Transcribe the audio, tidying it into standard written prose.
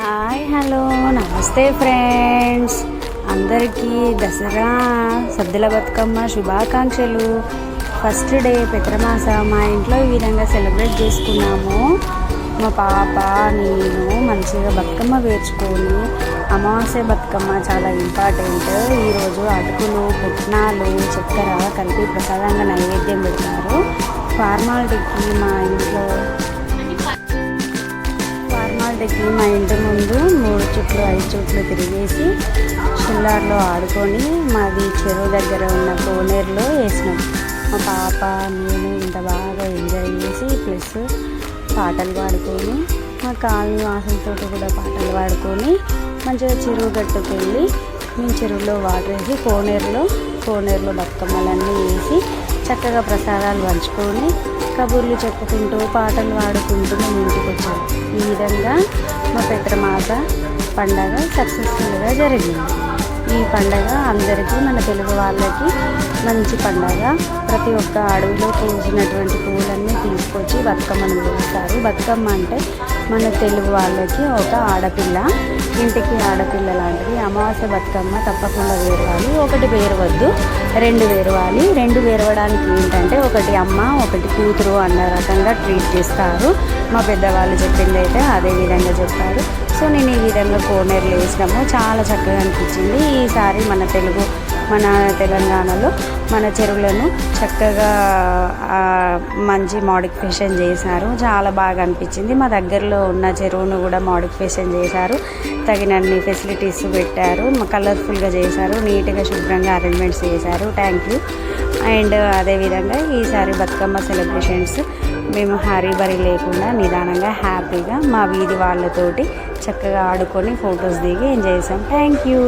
Hi hello నమస్తే friends, అందరికీ దసరా సద్దుల బతుకమ్మ శుభాకాంక్షలు. ఫస్ట్ డే పెత్రమాస మా ఇంట్లో ఈ విధంగా సెలబ్రేట్ చేసుకున్నాము. మా పాప నేను మంచిగా బతుకమ్మ వేర్చుకొని, అమావాస్య బతుకమ్మ చాలా ఇంపార్టెంట్. ఈరోజు అటుకులు, పుట్నాలు, చక్కెర కలిపి ప్రసాదంగా నైవేద్యం పెడతారు. ఫార్మాలిటీకి మా ఇంటి ముందు 3 చుట్లు 5 చుట్లు తిరిగేసి షిల్లార్లో ఆడుకొని మాది చెరువు దగ్గర ఉన్న కోనేరులో వేసినాం. మా పాప నేను ఇంత బాగా ఎంజాయ్ చేసి ప్లస్ పాటలు పాడుకొని, మా కాలనీ వాసనతో కూడా పాటలు పాడుకొని మంచిగా చెరువు గట్టుకు వెళ్ళి మేము చెరువులో వాటర్ వేసి కోనేరులో బతుకమ్మలన్నీ వేసి చక్కగా ప్రసాదాలు పంచుకొని కబుర్లు చెప్పుకుంటూ పాటలు పాడుకుంటూ మేము ఇంటికి వచ్చాము. ఈ విధంగా మా పెత్రమాస పండగ సక్సెస్ఫుల్గా జరిగింది. ఈ పండగ అందరికీ, మన తెలుగు వాళ్ళకి మంచి పండగ. ప్రతి ఒక్క అడవిలో పూసినటువంటి పువ్వులన్నీ తీసుకొచ్చి బతుకమ్మను వేస్తారు. బతుకమ్మ అంటే మన తెలుగు వాళ్ళకి ఒక ఆడపిల్ల, ఇంటికి ఆడపిల్ల లాంటిది. అమావాస్య బతుకమ్మ తప్పకుండా వేరవాలి. ఒకటి వేరవద్దు, 2 వేరవాలి. 2 వేరవడానికి ఏంటంటే ఒకటి అమ్మ ఒకటి కూతురు అన్న రకంగా ట్రీట్ చేస్తారు. మా పెద్దవాళ్ళు చెప్పింది అయితే అదే విధంగా చెప్పారు. సో నేను ఈ విధంగా కోనేరులో వేసినాము, చాలా చక్కగా అనిపించింది. ఈసారి మన తెలంగాణలో మన చెరువులను చక్కగా మంచి మోడిఫికేషన్ చేశారు. చాలా బాగా అనిపించింది. మా దగ్గరలో ఉన్న చెరువును కూడా మోడిఫికేషన్ చేశారు. తగినన్ని ఫెసిలిటీస్ పెట్టారు, కలర్ఫుల్గా చేశారు, నీట్గా శుభ్రంగా అరేంజ్మెంట్స్ చేశారు. Thank you. అండ్ అదేవిధంగా ఈసారి బతుకమ్మ సెలబ్రేషన్స్ మేము హరీబరీ లేకుండా నిదానంగా హ్యాపీగా మా వీధి వాళ్ళతోటి చక్కగా ఆడుకొని ఫొటోస్ దిగి ఎంజాయ్ చేసాం. Thank you.